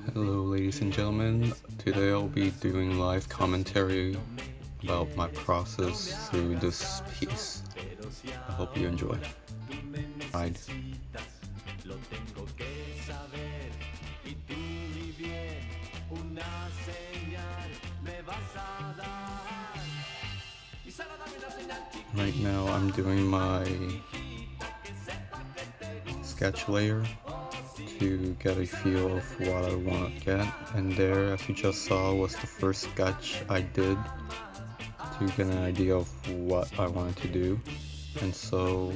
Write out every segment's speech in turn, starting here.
Hello ladies and gentlemen, today I'll be doing live commentary about my process through this piece. I hope you enjoy. Ride. Right now I'm doing my sketch layer to get a feel of what I want to get, and there, as you just saw, was the first sketch I did to get an idea of what I wanted to do. And so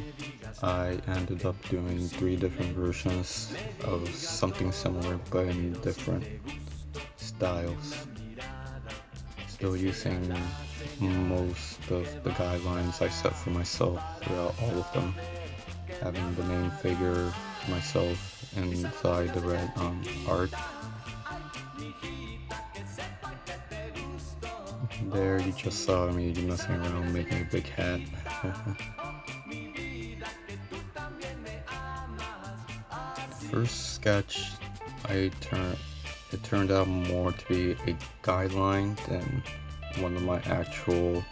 I ended up doing 3 different versions of something similar but in different styles, still using most of the guidelines I set for myself throughout all of them, having the main figure, myself, inside the red art. There you just saw me messing around making a big hat. First sketch it turned out more to be a guideline than one of my actual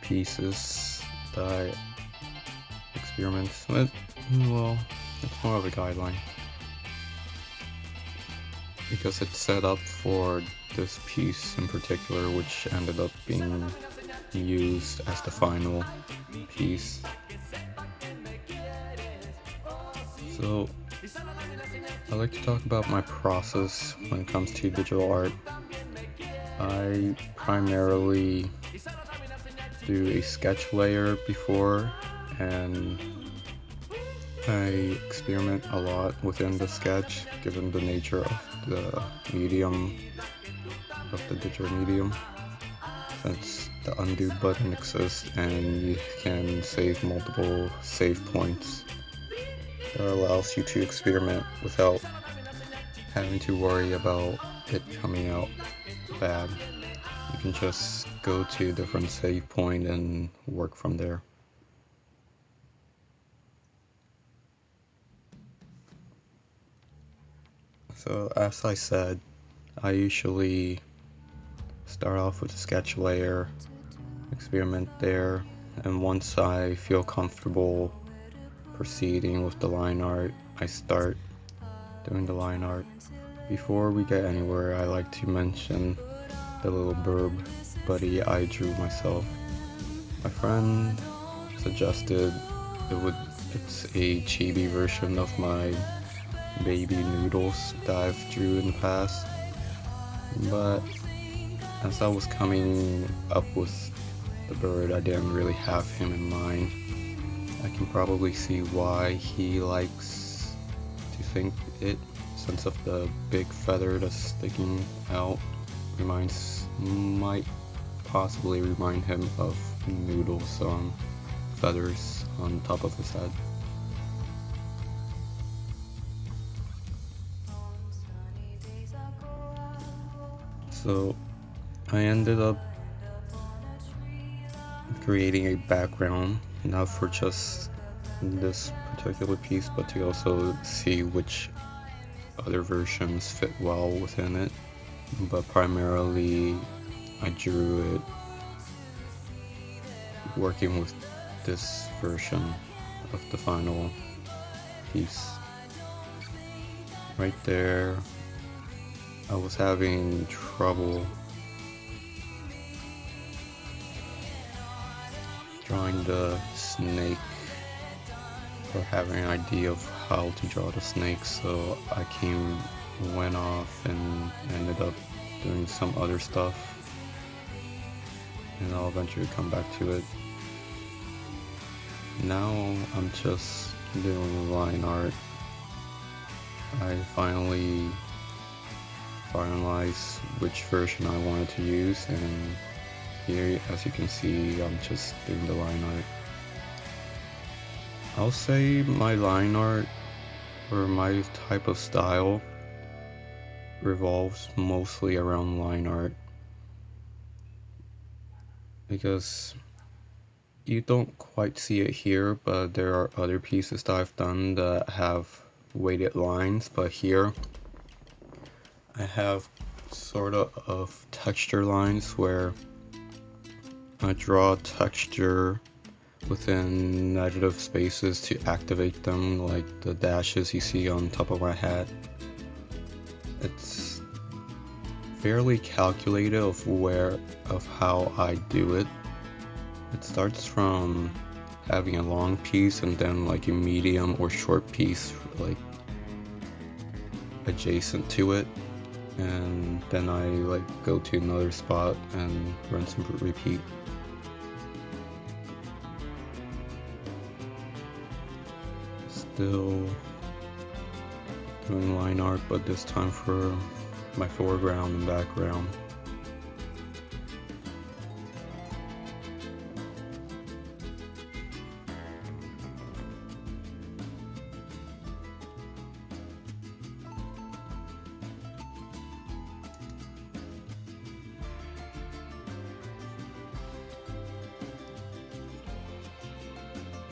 pieces that I experiment with. Well, it's more of a guideline because it's set up for this piece in particular, which ended up being used as the final piece. So I like to talk about my process when it comes to digital art. I primarily do a sketch layer before, and I experiment a lot within the sketch given the nature of the medium, of the digital medium, since the undo button exists and you can save multiple save points. That allows you to experiment without having to worry about it coming out bad. You can just go to a different save point and work from there. So as I said, I usually start off with a sketch layer, experiment there, and once I feel comfortable proceeding with the line art, I start doing the line art. Before we get anywhere, I like to mention the little burb buddy I drew myself. My friend suggested it's a chibi version of my baby noodles that I've drew in the past, but as I was coming up with the bird, I didn't really have him in mind. I can probably see why he likes to think it, since of the big feather that's sticking out might possibly remind him of Noodle's feathers on top of his head. So I ended up creating a background, not for just this particular piece, but to also see which other versions fit well within it. But primarily I drew it working with this version of the final piece. Right there, I was having trouble drawing the snake, or having an idea of how to draw the snake, so I went off and ended up doing some other stuff, and I'll eventually come back to it. Now I'm just doing line art. I finally finalized which version I wanted to use, and here, as you can see, I'm just doing the line art. I'll say my line art, or my type of style, revolves mostly around line art, because you don't quite see it here, but there are other pieces that I've done that have weighted lines, but here I have sort of texture lines where I draw texture within negative spaces to activate them, like the dashes you see on top of my hat. It's fairly calculated of how I do it. It starts from having a long piece and then like a medium or short piece like adjacent to it, and then I like go to another spot and rinse and repeat. Still doing line art, but this time for my foreground and background.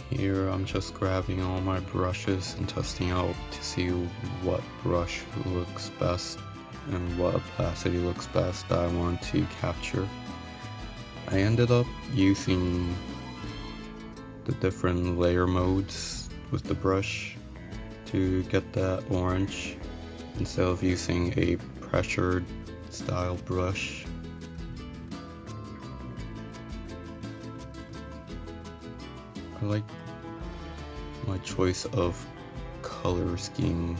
Here I'm just grabbing all my brushes and testing out to see what brush looks best and what opacity looks best that I want to capture. I ended up using the different layer modes with the brush to get that orange instead of using a pressured style brush. I like my choice of color scheme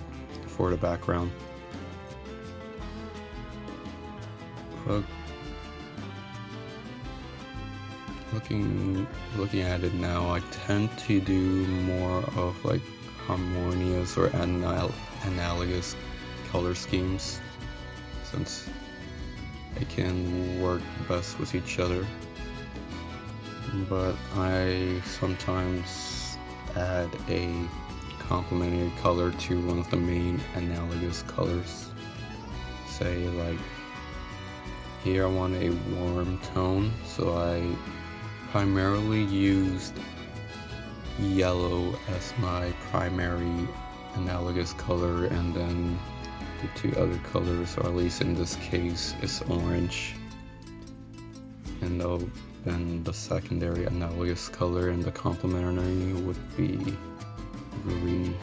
for the background. But looking at it now, I tend to do more of like harmonious or analogous color schemes, since they can work best with each other. But I sometimes add a complementary color to one of the main analogous colors. Say like here I want a warm tone, so I primarily used yellow as my primary analogous color, and then the two other colors, or at least in this case, is orange. And then the secondary analogous color and the complementary would be green.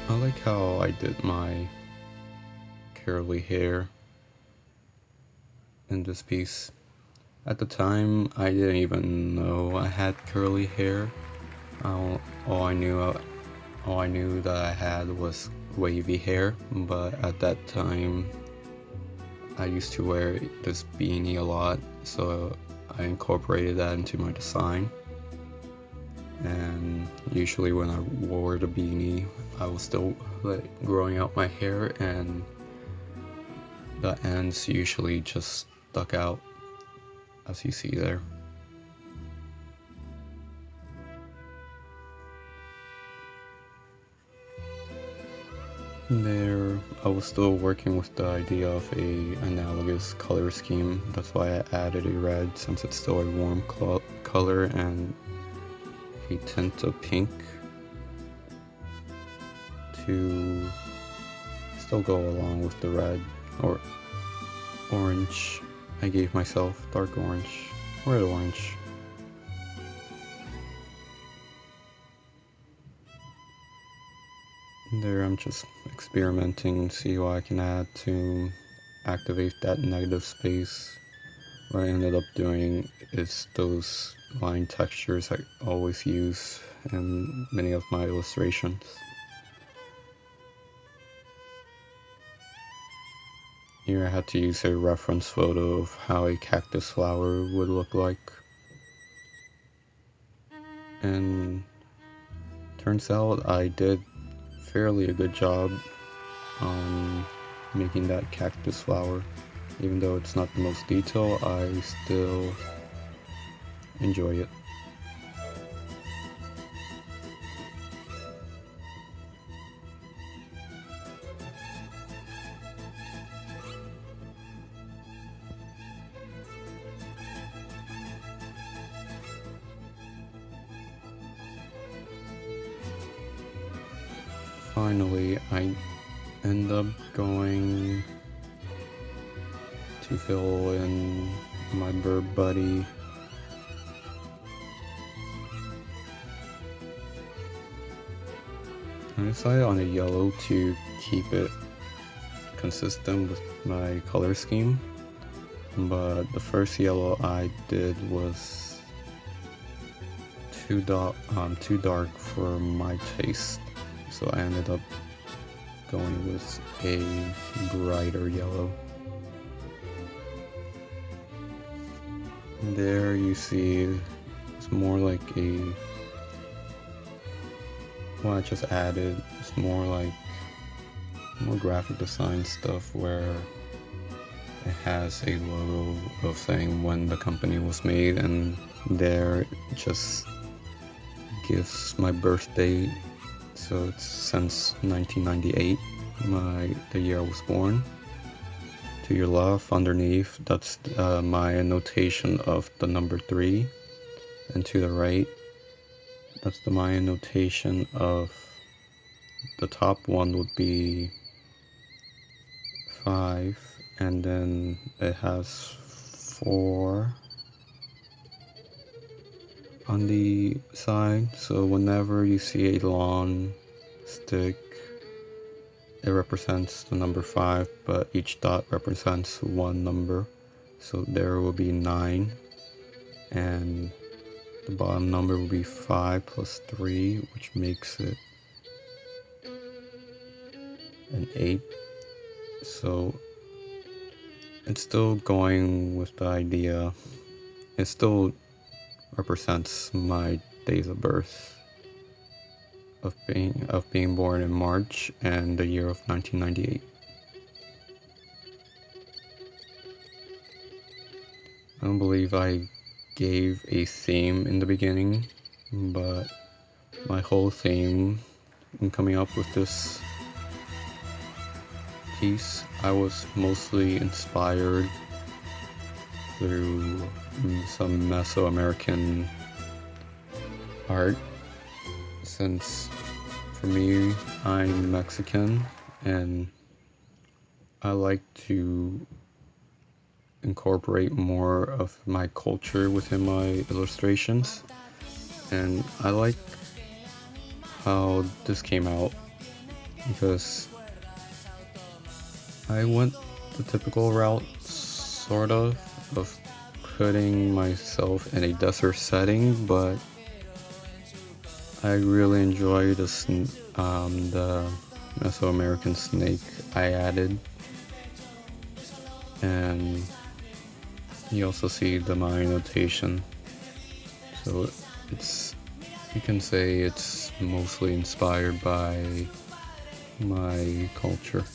I like how I did my curly hair in this piece. At the time, I didn't even know I had curly hair. All I knew that I had was wavy hair, but at that time I used to wear this beanie a lot, so I incorporated that into my design. And usually when I wore the beanie, I was still like growing out my hair, and the ends usually just stuck out, as you see there. There, I was still working with the idea of a analogous color scheme. That's why I added a red, since it's still a warm color, and a tint of pink to still go along with the red or orange. I gave myself dark orange, red orange. There I'm just experimenting, see what I can add to activate that negative space. What I ended up doing is those line textures I always use in many of my illustrations. Here I had to use a reference photo of how a cactus flower would look like. And turns out I did fairly a good job on making that cactus flower. Even though it's not the most detailed, I still enjoy it. finally, I end up going to fill in my bird buddy. I decided on a yellow to keep it consistent with my color scheme, but the first yellow I did was too dark for my taste, so I ended up going with a brighter yellow. There you see it's more like what I just added. It's more graphic design stuff where it has a logo of saying when the company was made, and there it just gives my birth date, so it's since 1998, the year I was born. To your left, underneath, that's my notation of the number 3, and to the right, that's the Mayan notation of the top one would be 5, and then it has 4 on the side. So whenever you see a long stick, it represents the number 5, but each dot represents one number. So there will be 9, and the bottom number will be 5 plus 3, which makes it an 8. So it's still going with the idea. It still represents my days of birth, of being born in March and the year of 1998. I don't believe I gave a theme in the beginning, but my whole theme in coming up with this piece, I was mostly inspired through some Mesoamerican art, since for me, I'm Mexican and I like to incorporate more of my culture within my illustrations, and I like how this came out because I went the typical route, sort of putting myself in a desert setting, but I really enjoy the Mesoamerican snake I added, and you also see the Mayan notation, so you can say it's mostly inspired by my culture.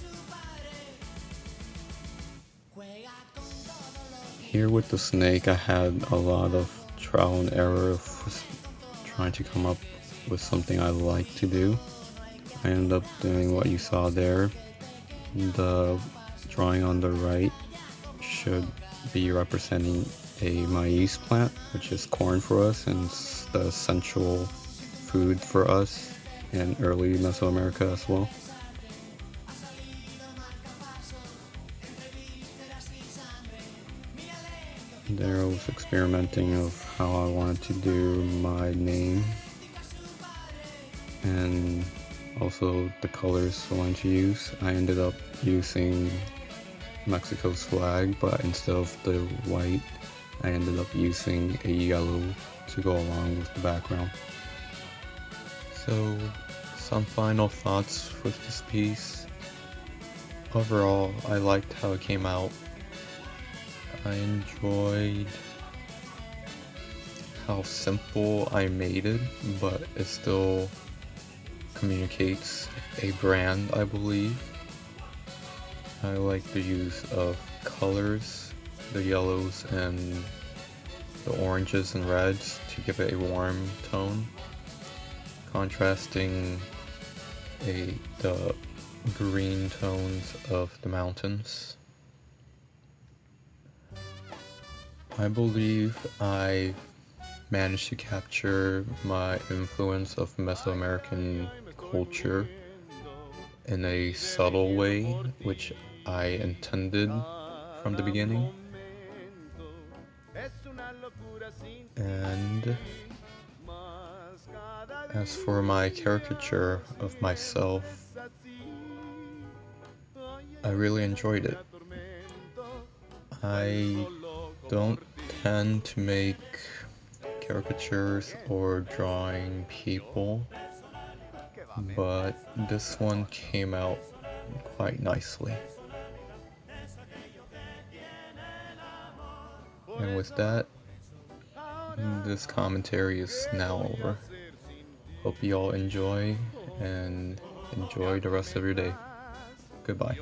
Here with the snake, I had a lot of trial and error of trying to come up with something I like to do. I ended up doing what you saw there. The drawing on the right should be representing a maize plant, which is corn for us and it's the essential food for us in early Mesoamerica as well. There I was experimenting of how I wanted to do my name and also the colors I wanted to use. I ended up using Mexico's flag, but instead of the white, I ended up using a yellow to go along with the background. So, some final thoughts with this piece. Overall, I liked how it came out. I enjoyed how simple I made it, but it still communicates a brand, I believe. I like the use of colors, the yellows and the oranges and reds to give it a warm tone, contrasting the green tones of the mountains. I believe I managed to capture my influence of Mesoamerican culture in a subtle way, which I intended from the beginning. And as for my caricature of myself, I really enjoyed it. I don't tend to make caricatures or drawing people, but this one came out quite nicely. And with that, this commentary is now over. Hope you all enjoy, and enjoy the rest of your day. Goodbye.